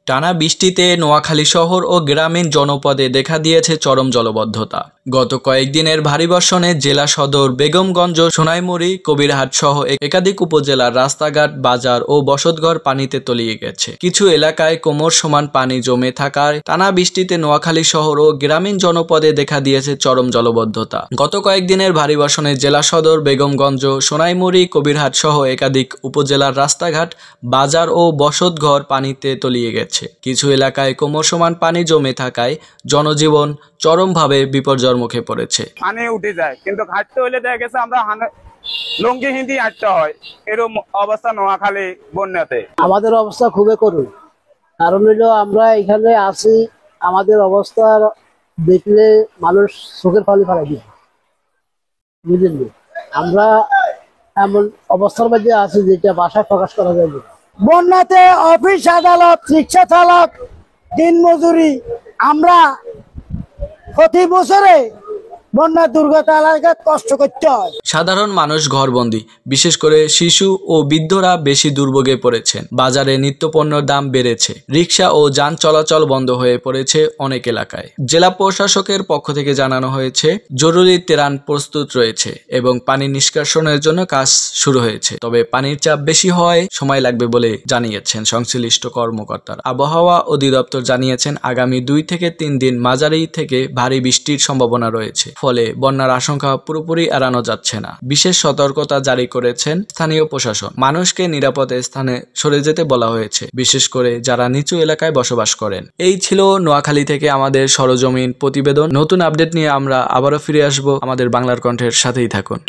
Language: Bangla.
টানা বৃষ্টিতে নোয়াখালী শহর ও গ্রামীণ জনপদে দেখা দিয়েছে চরম জলাবদ্ধতা। গত কয়েকদিনের ভারী বর্ষণে জেলা সদর, বেগমগঞ্জ, সোনাইমুড়ি, কবিরহাট সহ একাধিক উপজেলার রাস্তাঘাট, বাজার ও বসতঘর পানিতে তলিয়ে গেছে। কিছু এলাকায় কোমর সমান পানি জমে থাকায় টানা বৃষ্টিতে নোয়াখালী শহর ও গ্রামীণ জনপদে দেখা দিয়েছে চরম জলাবদ্ধতা। গত কয়েকদিনের ভারী বর্ষণে জেলা সদর, বেগমগঞ্জ, সোনাইমুড়ি, কবিরহাট সহ একাধিক উপজেলার রাস্তাঘাট, বাজার ও বসতঘর পানিতে তলিয়ে গেছে। কিছু এলাকায় কোমর সমান পানি জমে থাকায় জনজীবন চরমভাবে বিপর্যয়ের মুখে পড়েছে। পানি উঠে যায়, কিন্তু ঘাটতে হইলে দেখা গেছে আমরা লঙ্গি হিন্দি হাঁটতে হয়। এরকম অবস্থা নোয়াখালী বন্যাতে আমাদের অবস্থা খুবই করুণ। কারণ হইলো আমরা এখানে আছি, আমাদের অবস্থা দেখলে মানুষ চোখের পানি ফেলাই দিবে, বুঝলেন? আমরা এমন অবস্থার মধ্যে আছি যেটা ভাষায় প্রকাশ করা যায় না। বন্যাতে অফিস আদালত, রিক্সা চালক, দিন মজুরি, আমরা প্রতি বছরে বন্যা দুর্গত এলাকায় কষ্ট করতে হয়। সাধারণ মানুষ ঘরবন্দি, বিশেষ করে শিশু ও বৃদ্ধরা বেশি দুর্ভোগে পড়েছেন। বাজারে নিত্যপণ্যের দাম বেড়েছে, রিক্সা ও যান চলাচল বন্ধ হয়ে পড়েছে অনেক এলাকায়। জেলা প্রশাসকের পক্ষ থেকে জানানো হয়েছে জরুরি ত্রাণ প্রস্তুত রয়েছে এবং পানি নিষ্কাশনের জন্য কাজ শুরু হয়েছে। তবে পানির চাপ বেশি হওয়ায় সময় লাগবে বলে জানিয়েছেন সংশ্লিষ্ট কর্মকর্তারা। আবহাওয়া অধিদপ্তর জানিয়েছেন আগামী 2 থেকে 3 দিন মাঝারি থেকে ভারী বৃষ্টির সম্ভাবনা রয়েছে। ফলে বন্যার আশঙ্কা পুরোপুরি এড়ানো যাচ্ছে না। বিশেষ সতর্কতা জারি করেছেন স্থানীয় প্রশাসন। মানুষকে নিরাপদ স্থানে সরে যেতে বলা হয়েছে, বিশেষ করে যারা নিচু এলাকায় বসবাস করেন। এই ছিল নোয়াখালী থেকে আমাদের সরজমিন প্রতিবেদন। নতুন আপডেট নিয়ে আমরা আবারও ফিরে আসব। আমাদের বাংলার কণ্ঠের সাথেই থাকুন।